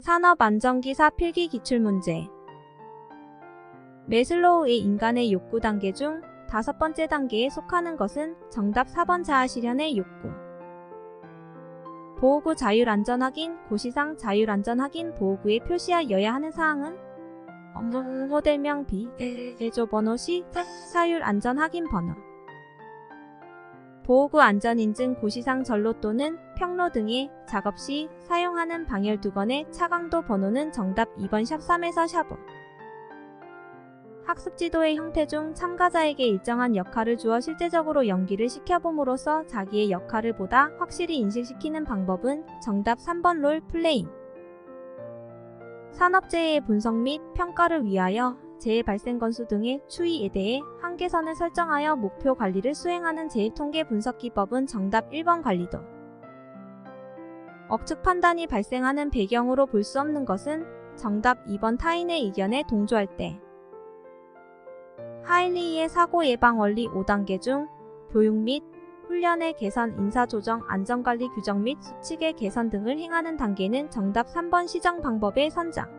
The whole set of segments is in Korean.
산업안전기사 필기 기출문제. 매슬로우의 인간의 욕구 단계 중 5번째 단계에 속하는 것은 정답 4번 자아실현의 욕구. 보호구 자율안전 확인, 고시상 자율안전 확인 보호구에 표시하여야 하는 사항은 모델명 B, 제조 번호 C, 사율안전 확인 번호. 보호구 안전인증 고시상 전로 또는 평로 등의 작업 시 사용하는 방열 두건의 차강도 번호는 정답 2번 샵 3에서 샵 5. 학습 지도의 형태 중 참가자에게 일정한 역할을 주어 실제적으로 연기를 시켜봄으로써 자기의 역할을 보다 확실히 인식시키는 방법은 정답 3번 롤 플레잉. 산업재해의 분석 및 평가를 위하여 재해 발생 건수 등의 추이에 대해 한계선을 설정하여 목표 관리를 수행하는 재해통계 분석 기법은 정답 1번 관리도. 억측 판단이 발생하는 배경으로 볼 수 없는 것은 정답 2번 타인의 의견에 동조할 때. 하일리의 사고 예방 원리 5단계 중 교육 및 훈련의 개선, 인사조정, 안전관리 규정 및 수칙의 개선 등을 행하는 단계는 정답 3번 시정 방법의 선정.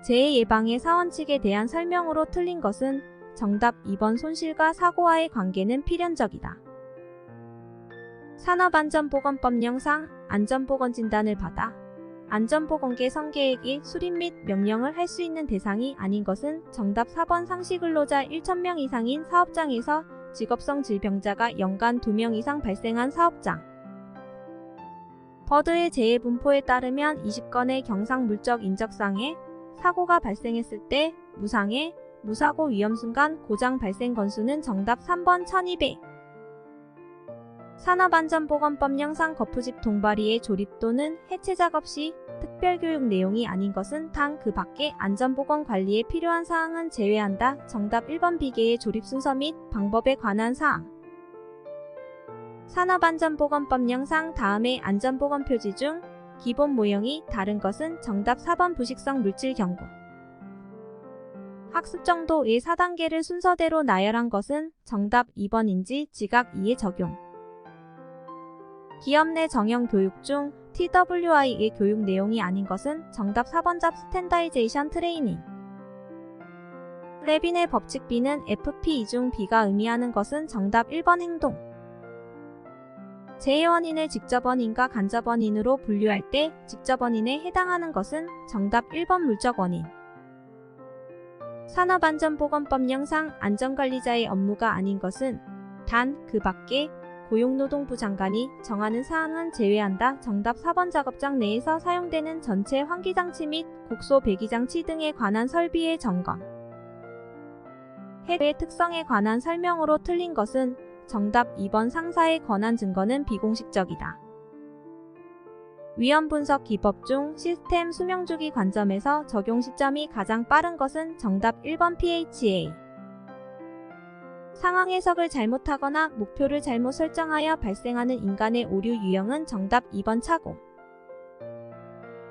재해 예방의 사원칙에 대한 설명으로 틀린 것은 정답 2번 손실과 사고와의 관계는 필연적이다. 산업안전보건법령상 안전보건진단을 받아 안전보건계 선계획의 수립 및 명령을 할 수 있는 대상이 아닌 것은 정답 4번 상시근로자 1,000명 이상인 사업장에서 직업성 질병자가 연간 2명 이상 발생한 사업장. 버드의 재해 분포에 따르면 20건의 경상 물적 인적상해 사고가 발생했을 때 무상해, 무사고 위험 순간 고장 발생 건수는 정답 3번 1200. 산업안전보건법령상 거푸집 동바리의 조립 또는 해체 작업 시 특별교육 내용이 아닌 것은 단 그 밖의 안전보건 관리에 필요한 사항은 제외한다. 정답 1번 비계의 조립 순서 및 방법에 관한 사항. 산업안전보건법령상 다음의 안전보건 표지 중 기본 모형이 다른 것은 정답 4번 부식성 물질 경고. 학습 정도의 4단계를 순서대로 나열한 것은 정답 2번인지 지각 2의 적용. 기업 내 정형 교육 중 TWI의 교육 내용이 아닌 것은 정답 4번 잡 스탠다이제이션 트레이닝. 레빈의 법칙 B는 FP2 중 B가 의미하는 것은 정답 1번 행동. 재해 원인을 직접 원인과 간접 원인으로 분류할 때 직접 원인에 해당하는 것은 정답 1번 물적 원인. 산업안전보건법령상 안전관리자의 업무가 아닌 것은 단 그 밖에 고용노동부 장관이 정하는 사항은 제외한다. 정답 4번 작업장 내에서 사용되는 전체 환기장치 및 곡소 배기장치 등에 관한 설비의 점검. 해외의 특성에 관한 설명으로 틀린 것은 정답 2번 상사의 권한 증거는 비공식적이다. 위험 분석 기법 중 시스템 수명주기 관점에서 적용 시점이 가장 빠른 것은 정답 1번 PHA. 상황 해석을 잘못하거나 목표를 잘못 설정하여 발생하는 인간의 오류 유형은 정답 2번 착오.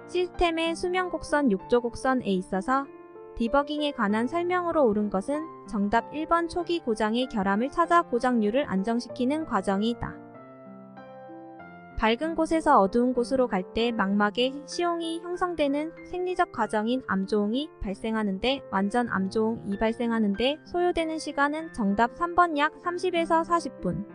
시스템의 수명 곡선 욕조 곡선에 있어서 디버깅에 관한 설명으로 옳은 것은 정답 1번 초기 고장의 결함을 찾아 고장률을 안정시키는 과정이다. 밝은 곳에서 어두운 곳으로 갈 때 망막에 시홍이 형성되는 생리적 과정인 암조홍이 발생하는데 완전 암조홍이 발생하는데 소요되는 시간은 정답 3번 약 30에서 40분.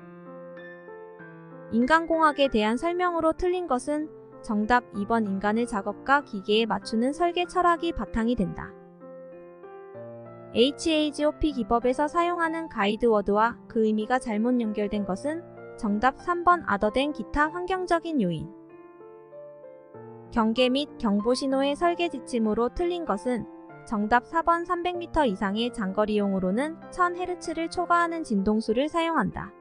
인간공학에 대한 설명으로 틀린 것은 정답 2번 인간의 작업과 기계에 맞추는 설계 철학이 바탕이 된다. HAGOP 기법에서 사용하는 가이드워드와 그 의미가 잘못 연결된 것은 정답 3번 아더된 기타 환경적인 요인. 경계 및 경보 신호의 설계 지침으로 틀린 것은 정답 4번 300m 이상의 장거리용으로는 1000Hz를 초과하는 진동수를 사용한다.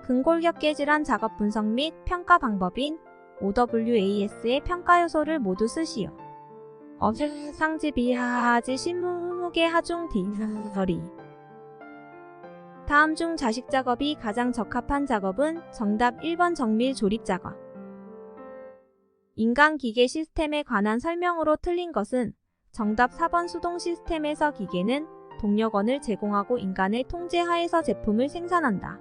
근골격계 질환 작업 분석 및 평가 방법인 OWAS의 평가 요소를 모두 쓰시오. 상지비하지 신무게 하중 디서리. 다음 중 자식 작업이 가장 적합한 작업은 정답 1번 정밀 조립 작업. 인간 기계 시스템에 관한 설명으로 틀린 것은 정답 4번 수동 시스템에서 기계는 동력원을 제공하고 인간의 통제 하에서 제품을 생산한다.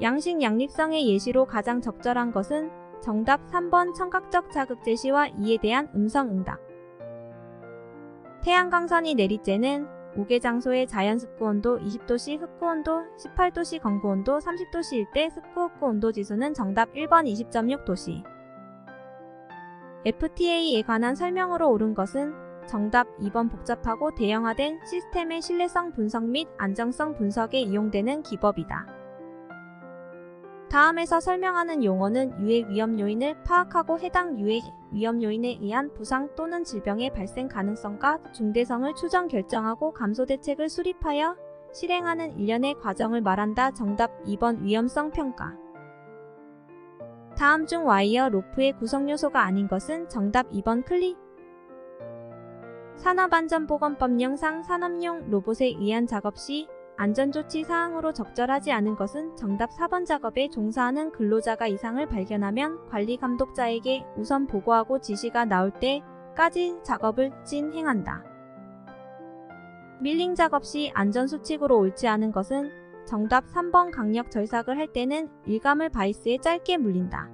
양식 양립성의 예시로 가장 적절한 것은 정답 3번 청각적 자극 제시와 이에 대한 음성 응답. 태양광선이 내리쬐는 우개 장소의 자연 습구 온도 20도씨, 흑구 온도 18도씨, 건구 온도 30도씨일 때 습구 흑구 온도 지수는 정답 1번 20.6도씨. FTA에 관한 설명으로 옳은 것은 정답 2번 복잡하고 대형화된 시스템의 신뢰성 분석 및 안정성 분석에 이용되는 기법이다. 다음에서 설명하는 용어는 유해 위험 요인을 파악하고 해당 유해 위험 요인에 의한 부상 또는 질병의 발생 가능성과 중대성을 추정 결정하고 감소 대책을 수립하여 실행하는 일련의 과정을 말한다. 정답 2번 위험성 평가. 다음 중 와이어 로프의 구성 요소가 아닌 것은 정답 2번 클립. 산업안전보건법령상 산업용 로봇에 의한 작업 시 안전조치 사항으로 적절하지 않은 것은 정답 4번. 작업에 종사하는 근로자가 이상을 발견하면 관리 감독자에게 우선 보고하고 지시가 나올 때까지 작업을 진행한다. 밀링 작업 시 안전수칙으로 옳지 않은 것은 정답 3번. 강력 절삭을 할 때는 일감을 바이스에 짧게 물린다.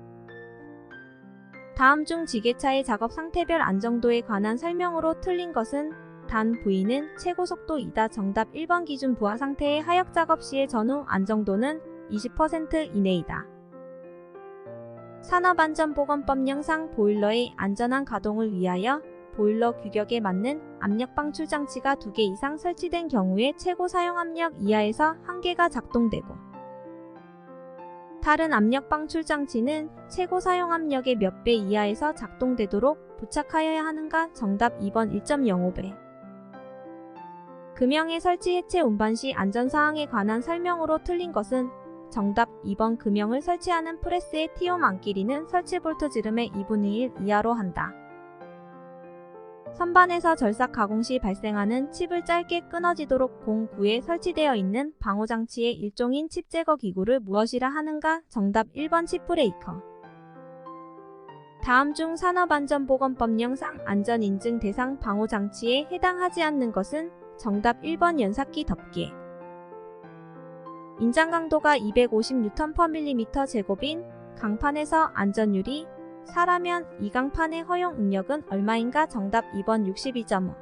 다음 중 지게차의 작업 상태별 안정도에 관한 설명으로 틀린 것은 단 V는 최고 속도이다. 정답 1번. 기준 부하 상태의 하역 작업 시의 전후 안정도는 20% 이내이다. 산업안전보건법령상 보일러의 안전한 가동을 위하여 보일러 규격에 맞는 압력 방출 장치가 2개 이상 설치된 경우에 최고 사용 압력 이하에서 1개가 작동되고 다른 압력 방출 장치는 최고 사용 압력의 몇 배 이하에서 작동되도록 부착하여야 하는가? 정답 2번 1.05배. 금형의 설치 해체 운반 시 안전사항에 관한 설명으로 틀린 것은 정답 2번. 금형을 설치하는 프레스의 T-홈 길이는 설치 볼트 지름의 2분의 1 이하로 한다. 선반에서 절삭 가공 시 발생하는 칩을 짧게 끊어지도록 공구에 설치되어 있는 방호장치의 일종인 칩 제거 기구를 무엇이라 하는가? 정답 1번. 칩 브레이커. 다음 중 산업안전보건법령상 안전인증 대상 방호장치에 해당하지 않는 것은 정답 1번. 연삭기 덮개. 인장 강도가 250N/mm 제곱인 강판에서 안전유리 4라면 이 강판의 허용 응력은 얼마인가? 정답 2번. 62.5.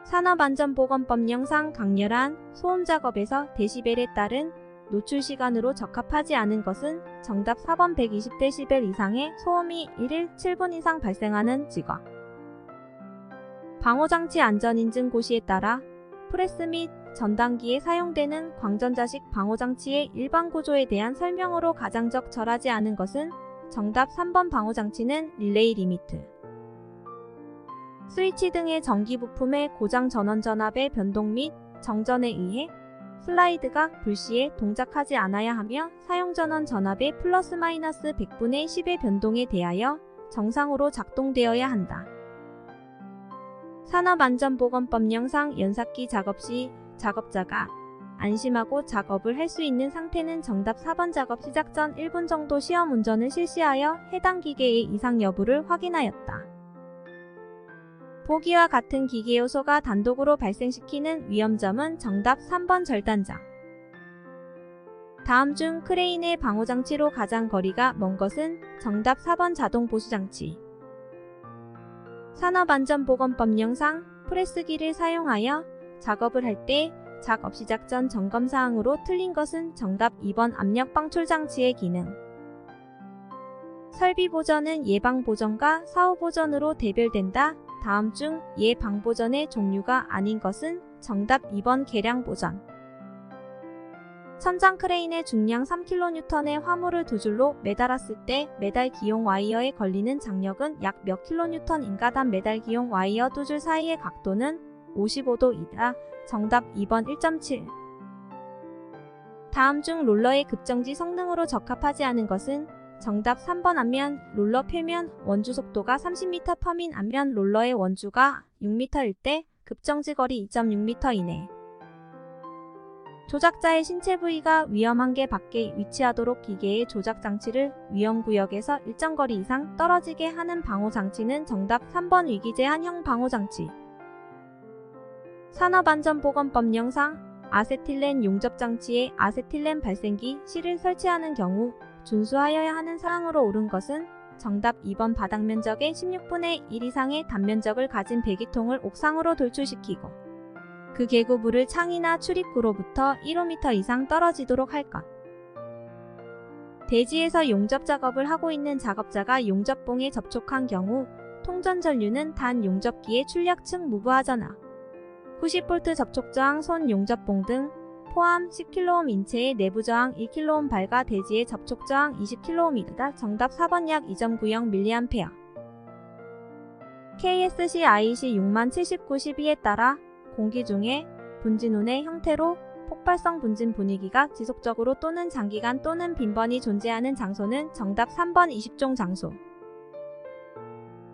산업안전보건법령상 강렬한 소음 작업에서 데시벨에 따른 노출 시간으로 적합하지 않은 것은 정답 4번. 120dB 이상의 소음이 1일 7분 이상 발생하는 직업. 방호장치 안전인증 고시에 따라 프레스 및 전단기에 사용되는 광전자식 방호장치의 일반 구조에 대한 설명으로 가장 적절하지 않은 것은 정답 3번. 방호장치는 릴레이 리미트. 스위치 등의 전기 부품의 고장 전원 전압의 변동 및 정전에 의해 슬라이드가 불시에 동작하지 않아야 하며 사용 전원 전압의 플러스 마이너스 100분의 10의 변동에 대하여 정상으로 작동되어야 한다. 산업안전보건법령상 연삭기 작업 시 작업자가 안심하고 작업을 할 수 있는 상태는 정답 4번. 작업 시작 전 1분 정도 시험 운전을 실시하여 해당 기계의 이상 여부를 확인하였다. 보기와 같은 기계 요소가 단독으로 발생시키는 위험점은 정답 3번. 절단장. 다음 중 크레인의 방호장치로 가장 거리가 먼 것은 정답 4번. 자동 보수장치. 산업안전보건법령상 프레스기를 사용하여 작업을 할 때 작업 시작 전 점검사항으로 틀린 것은 정답 2번. 압력 방출 장치의 기능. 설비 보전은 예방 보전과 사후 보전으로 대별된다. 다음 중 예방 보전의 종류가 아닌 것은 정답 2번. 계량 보전. 천장 크레인의 중량 3kN의 화물을 두 줄로 매달았을 때 매달 기용 와이어에 걸리는 장력은 약 몇 kN인가? 단 매달 기용 와이어 두 줄 사이의 각도는 55도이다. 정답 2번. 1.7. 다음 중 롤러의 급정지 성능으로 적합하지 않은 것은 정답 3번. 앞면 롤러 표면 원주 속도가 30m/민 앞면 롤러의 원주가 6m일 때 급정지 거리 2.6m 이내. 조작자의 신체 부위가 위험 한계 밖에 위치하도록 기계의 조작 장치를 위험구역에서 일정 거리 이상 떨어지게 하는 방호장치는 정답 3번. 위기 제한형 방호장치. 산업안전보건법령상 아세틸렌 용접장치에 아세틸렌 발생기 실을 설치하는 경우 준수하여야 하는 사항으로 옳은 것은 정답 2번 바닥 면적의 16분의 1 이상의 단면적을 가진 배기통을 옥상으로 돌출시키고 그 계구부를 창이나 출입구로부터 1m 이상 떨어지도록 할 것. 대지에서 용접 작업을 하고 있는 작업자가 용접봉에 접촉한 경우 통전 전류는 단 용접기의 출력층 무브하전화 90V 접촉 저항 손 용접봉 등 포함 10kΩ 인체의 내부 저항 1kΩ 발과 대지의 접촉 저항 20kΩ이다. 정답 4번 약 2.90mA. KSC IEC 6079-12에 따라 공기 중에 분진운의 형태로 폭발성 분진 분위기가 지속적으로 또는 장기간 또는 빈번히 존재하는 장소는 정답 3번 20종 장소.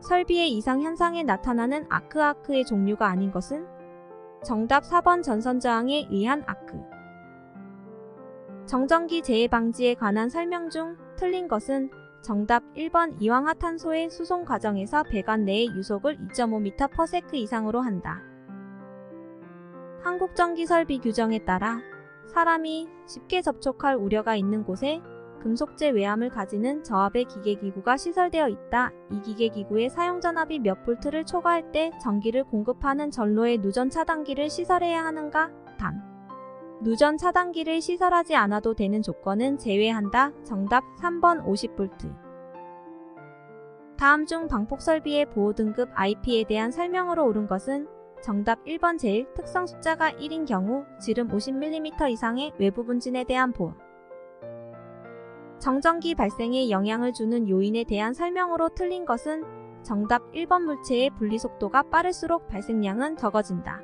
설비의 이상 현상에 나타나는 아크의 종류가 아닌 것은 정답 4번 전선저항에 의한 아크. 정전기 재해 방지에 관한 설명 중 틀린 것은 정답 1번 이황화탄소의 수송 과정에서 배관 내의 유속을 2.5m/s 이상으로 한다. 한국전기설비 규정에 따라 사람이 쉽게 접촉할 우려가 있는 곳에 금속재 외암을 가지는 저압의 기계기구가 시설되어 있다. 이 기계기구의 사용전압이 몇 볼트를 초과할 때 전기를 공급하는 전로에 누전 차단기를 시설해야 하는가? 단. 누전 차단기를 시설하지 않아도 되는 조건은 제외한다. 정답 3번 50V. 다음 중 방폭설비의 보호등급 IP에 대한 설명으로 옳은 것은 정답 1번 제일 특성 숫자가 1인 경우 지름 50mm 이상의 외부 분진에 대한 보호. 정전기 발생에 영향을 주는 요인에 대한 설명으로 틀린 것은 정답 1번 물체의 분리속도가 빠를수록 발생량은 적어진다.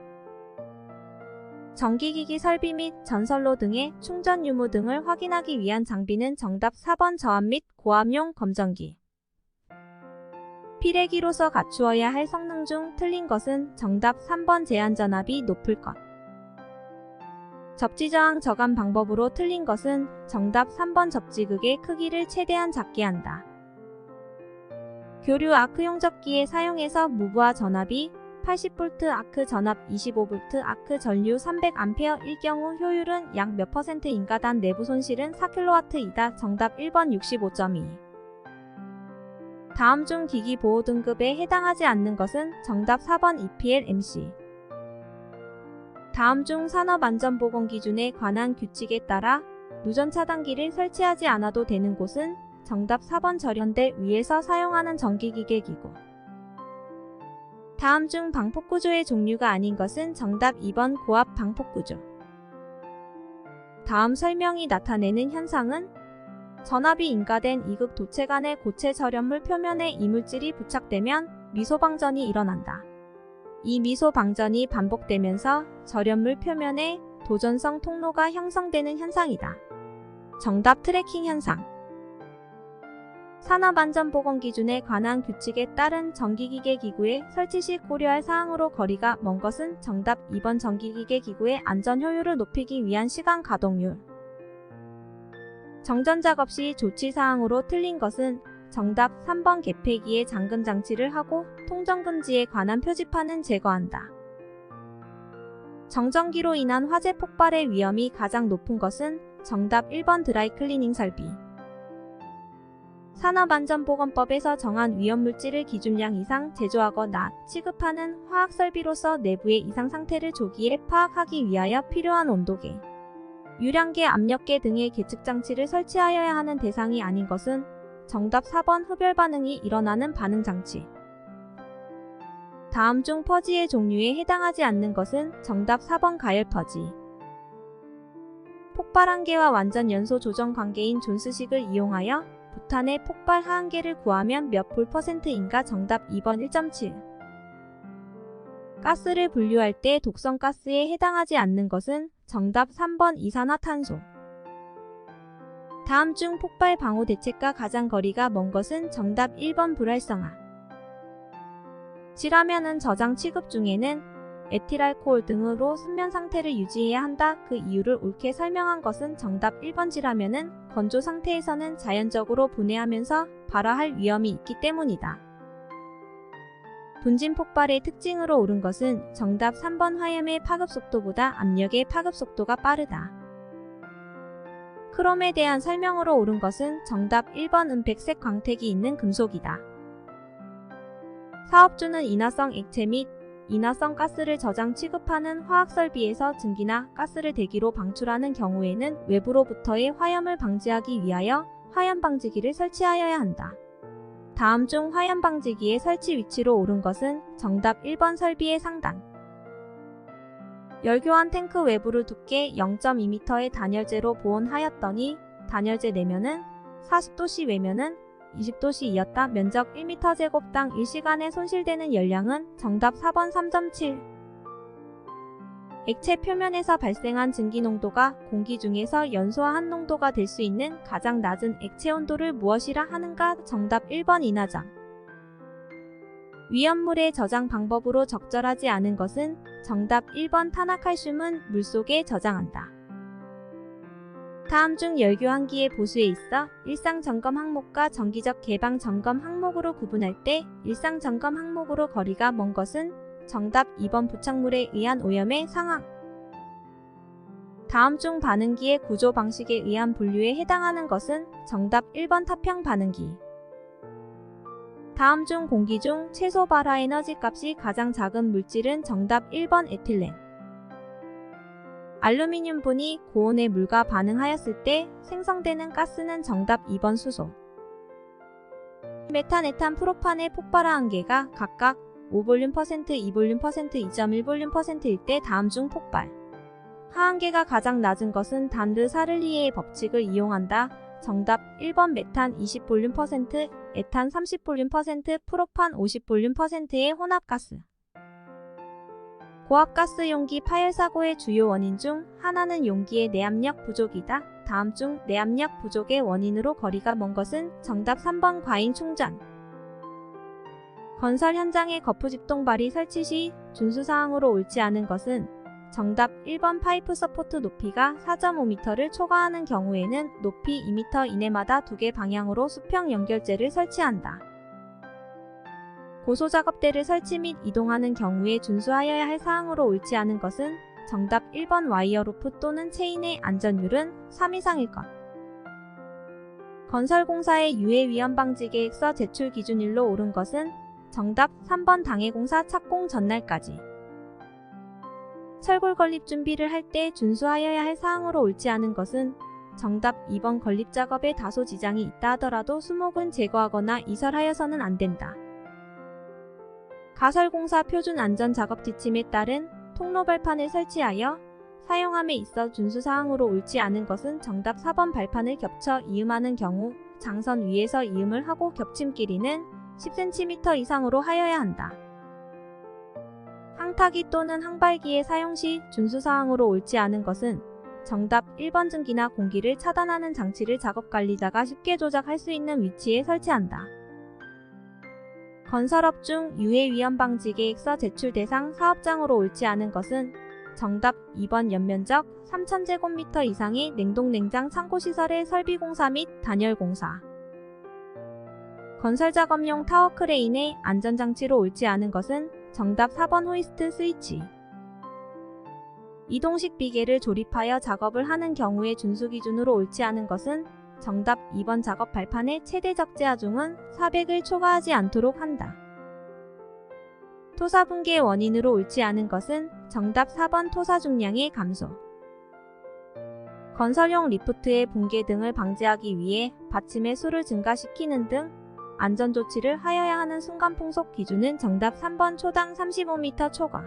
전기기기 설비 및 전선로 등의 충전 유무 등을 확인하기 위한 장비는 정답 4번 저압 및 고압용 검전기. 필해기로서 갖추어야 할 성능 중 틀린 것은 정답 3번 제한전압이 높을 것. 접지저항 저감 방법으로 틀린 것은 정답 3번 접지극의 크기를 최대한 작게 한다. 교류 아크 용접기에 사용해서 무브화 전압이 80V 아크 전압 25V 아크 전류 300A일 경우 효율은 약 몇 %인가 단 내부 손실은 4kW이다. 정답 1번 65.2. 다음 중 기기 보호 등급에 해당하지 않는 것은 정답 4번 EPL/MC. 다음 중 산업안전보건 기준에 관한 규칙에 따라 누전 차단기를 설치하지 않아도 되는 곳은 정답 4번 절연대 위에서 사용하는 전기기계기구. 다음 중 방폭구조의 종류가 아닌 것은 정답 2번 고압 방폭구조. 다음 설명이 나타내는 현상은 전압이 인가된 이극 도체 간의 고체 절연물 표면에 이물질이 부착되면 미소방전이 일어난다. 이 미소방전이 반복되면서 절연물 표면에 도전성 통로가 형성되는 현상이다. 정답 트래킹 현상. 산업안전보건 기준에 관한 규칙에 따른 전기기계기구의 설치 시 고려할 사항으로 거리가 먼 것은 정답 2번 전기기계기구의 안전 효율을 높이기 위한 시간 가동률. 정전작업 시 조치사항으로 틀린 것은 정답 3번 개폐기에 잠금 장치를 하고 통전금지에 관한 표지판은 제거한다. 정전기로 인한 화재 폭발의 위험이 가장 높은 것은 정답 1번 드라이클리닝 설비. 산업안전보건법에서 정한 위험물질을 기준량 이상 제조하거나 취급하는 화학설비로서 내부의 이상 상태를 조기에 파악하기 위하여 필요한 온도계, 유량계, 압력계 등의 계측장치를 설치하여야 하는 대상이 아닌 것은 정답 4번 흡열 반응이 일어나는 반응장치. 다음 중 퍼지의 종류에 해당하지 않는 것은 정답 4번 가열 퍼지. 폭발 한계와 완전 연소 조정 관계인 존스식을 이용하여 부탄의 폭발 하한계를 구하면 몇 볼 %인가 정답 2번 1.7. 가스를 분류할 때 독성 가스에 해당하지 않는 것은 정답 3번 이산화탄소. 다음 중 폭발 방호 대책과 가장 거리가 먼 것은 정답 1번 불활성화. 질화면은 저장 취급 중에는 에틸알코올 등으로 순면 상태를 유지해야 한다. 그 이유를 옳게 설명한 것은 정답 1번 질화면은 건조 상태에서는 자연적으로 분해하면서 발화할 위험이 있기 때문이다. 분진 폭발의 특징으로 옳은 것은 정답 3번 화염의 파급 속도보다 압력의 파급 속도가 빠르다. 크롬에 대한 설명으로 옳은 것은 정답 1번 은백색 광택이 있는 금속이다. 사업주는 인화성 액체 및 인화성 가스를 저장 취급하는 화학설비에서 증기나 가스를 대기로 방출하는 경우에는 외부로부터의 화염을 방지하기 위하여 화염방지기를 설치하여야 한다. 다음 중 화염방지기의 설치 위치로 옳은 것은 정답 1번 설비의 상단. 열교환 탱크 외부를 두께 0.2m의 단열재로 보온하였더니 단열재 내면은 40도씨 외면은 20도씨이었다. 면적 1m제곱당 1시간에 손실되는 열량은 정답 4번 3.7. 액체 표면에서 발생한 증기 농도가 공기 중에서 연소한 농도가 될 수 있는 가장 낮은 액체 온도를 무엇이라 하는가? 정답 1번 인화장. 위험물의 저장 방법으로 적절하지 않은 것은 정답 1번 탄화칼슘은 물속에 저장한다. 다음 중 열교환기의 보수에 있어 일상점검 항목과 정기적 개방 점검 항목으로 구분할 때 일상점검 항목으로 거리가 먼 것은 정답 2번 부착물에 의한 오염의 상황. 다음 중 반응기의 구조 방식에 의한 분류에 해당하는 것은 정답 1번 타평 반응기. 다음 중 공기 중 최소 발화 에너지 값이 가장 작은 물질은 정답 1번 에틸렌. 알루미늄분이 고온의 물과 반응하였을 때 생성되는 가스는 정답 2번 수소. 메탄, 에탄, 프로판의 폭발화 한계가 각각 5볼륨%, 2볼륨%, 2.1볼륨%일 때 다음 중 폭발 하한계가 가장 낮은 것은 단르사를리에의 법칙을 이용한다. 정답 1번 메탄 20볼륨%, 에탄 30볼륨%, 프로판 50볼륨%의 혼합가스. 고압가스 용기 파열사고의 주요 원인 중 하나는 용기의 내압력 부족이다. 다음 중 내압력 부족의 원인으로 거리가 먼 것은 정답 3번 과잉 충전. 건설 현장의 거푸집동발이 설치 시 준수사항으로 옳지 않은 것은 정답 1번 파이프 서포트 높이가 4.5m를 초과하는 경우에는 높이 2m 이내마다 2개 방향으로 수평 연결재를 설치한다. 고소작업대를 설치 및 이동하는 경우에 준수하여야 할 사항으로 옳지 않은 것은 정답 1번 와이어 루프 또는 체인의 안전율은 3 이상일 것. 건설공사의 유해위험방지 계획서 제출 기준일로 옳은 것은 정답 3번 당해공사 착공 전날까지. 철골 건립 준비를 할 때 준수하여야 할 사항으로 옳지 않은 것은 정답 2번 건립작업에 다소 지장이 있다 하더라도 수목은 제거하거나 이설하여서는 안 된다. 가설공사 표준 안전작업 지침에 따른 통로 발판을 설치하여 사용함에 있어 준수사항으로 옳지 않은 것은 정답 4번 발판을 겹쳐 이음하는 경우 장선 위에서 이음을 하고 겹침 길이는 10cm 이상으로 하여야 한다. 항타기 또는 항발기의 사용 시 준수사항으로 옳지 않은 것은 정답 1번 증기나 공기를 차단하는 장치를 작업관리자가 쉽게 조작할 수 있는 위치에 설치한다. 건설업 중 유해위험방지 계획서 제출 대상 사업장으로 옳지 않은 것은 정답 2번 연면적 3000제곱미터 이상의 냉동냉장 창고시설의 설비공사 및 단열공사. 건설작업용 타워크레인의 안전장치로 옳지 않은 것은 정답 4번 호이스트 스위치. 이동식 비계를 조립하여 작업을 하는 경우에 준수기준으로 옳지 않은 것은 정답 2번 작업 발판의 최대 적재 하중은 400을 초과하지 않도록 한다. 토사 붕괴의 원인으로 옳지 않은 것은 정답 4번 토사 중량의 감소. 건설용 리프트의 붕괴 등을 방지하기 위해 받침의 수를 증가시키는 등 안전조치를 하여야 하는 순간풍속 기준은 정답 3번 초당 35m 초과.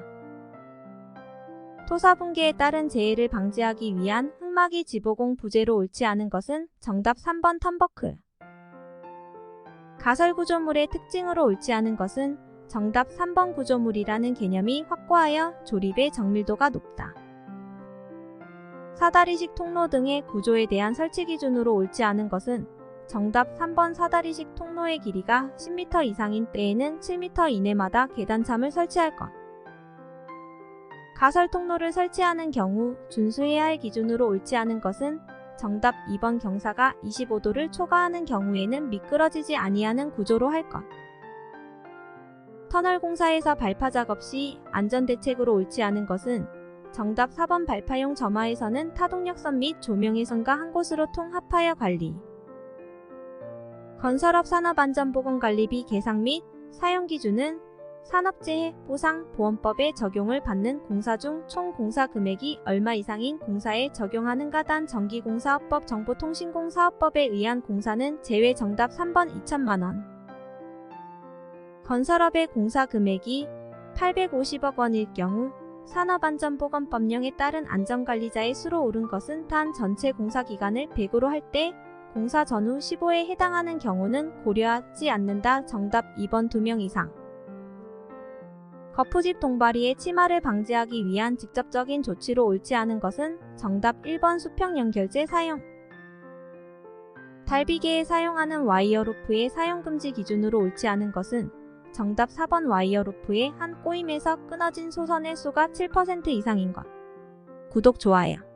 토사 붕괴에 따른 재해를 방지하기 위한 흙막이 지보공 부재로 옳지 않은 것은 정답 3번 턴버클. 가설 구조물의 특징으로 옳지 않은 것은 정답 3번 구조물이라는 개념이 확고하여 조립의 정밀도가 높다. 사다리식 통로 등의 구조에 대한 설치 기준으로 옳지 않은 것은 정답 3번 사다리식 통로의 길이가 10m 이상인 때에는 7m 이내마다 계단참을 설치할 것. 가설 통로를 설치하는 경우 준수해야 할 기준으로 옳지 않은 것은 정답 2번 경사가 25도를 초과하는 경우에는 미끄러지지 아니하는 구조로 할 것. 터널 공사에서 발파 작업 시 안전대책으로 옳지 않은 것은 정답 4번 발파용 점화에서는 타동역선 및 조명회선과 한 곳으로 통합하여 관리. 건설업 산업안전보건관리비 계상 및 사용 기준은 산업재해 보상보험법에 적용을 받는 공사 중 총 공사 금액이 얼마 이상인 공사에 적용하는가. 단 전기공사업법 정보통신공사업법에 의한 공사는 제외. 정답 3번 2천만 원. 건설업의 공사 금액이 850억 원일 경우 산업안전보건법령에 따른 안전관리자의 수로 오른 것은 단 전체 공사 기간을 100으로 할 때 공사 전후 15에 해당하는 경우는 고려하지 않는다. 정답 2번 2명 이상. 거푸집 동바리의 침하를 방지하기 위한 직접적인 조치로 옳지 않은 것은 정답 1번 수평 연결재 사용. 달비계에 사용하는 와이어로프의 사용금지 기준으로 옳지 않은 것은 정답 4번 와이어로프의 한 꼬임에서 끊어진 소선의 수가 7% 이상인 것. 구독, 좋아요.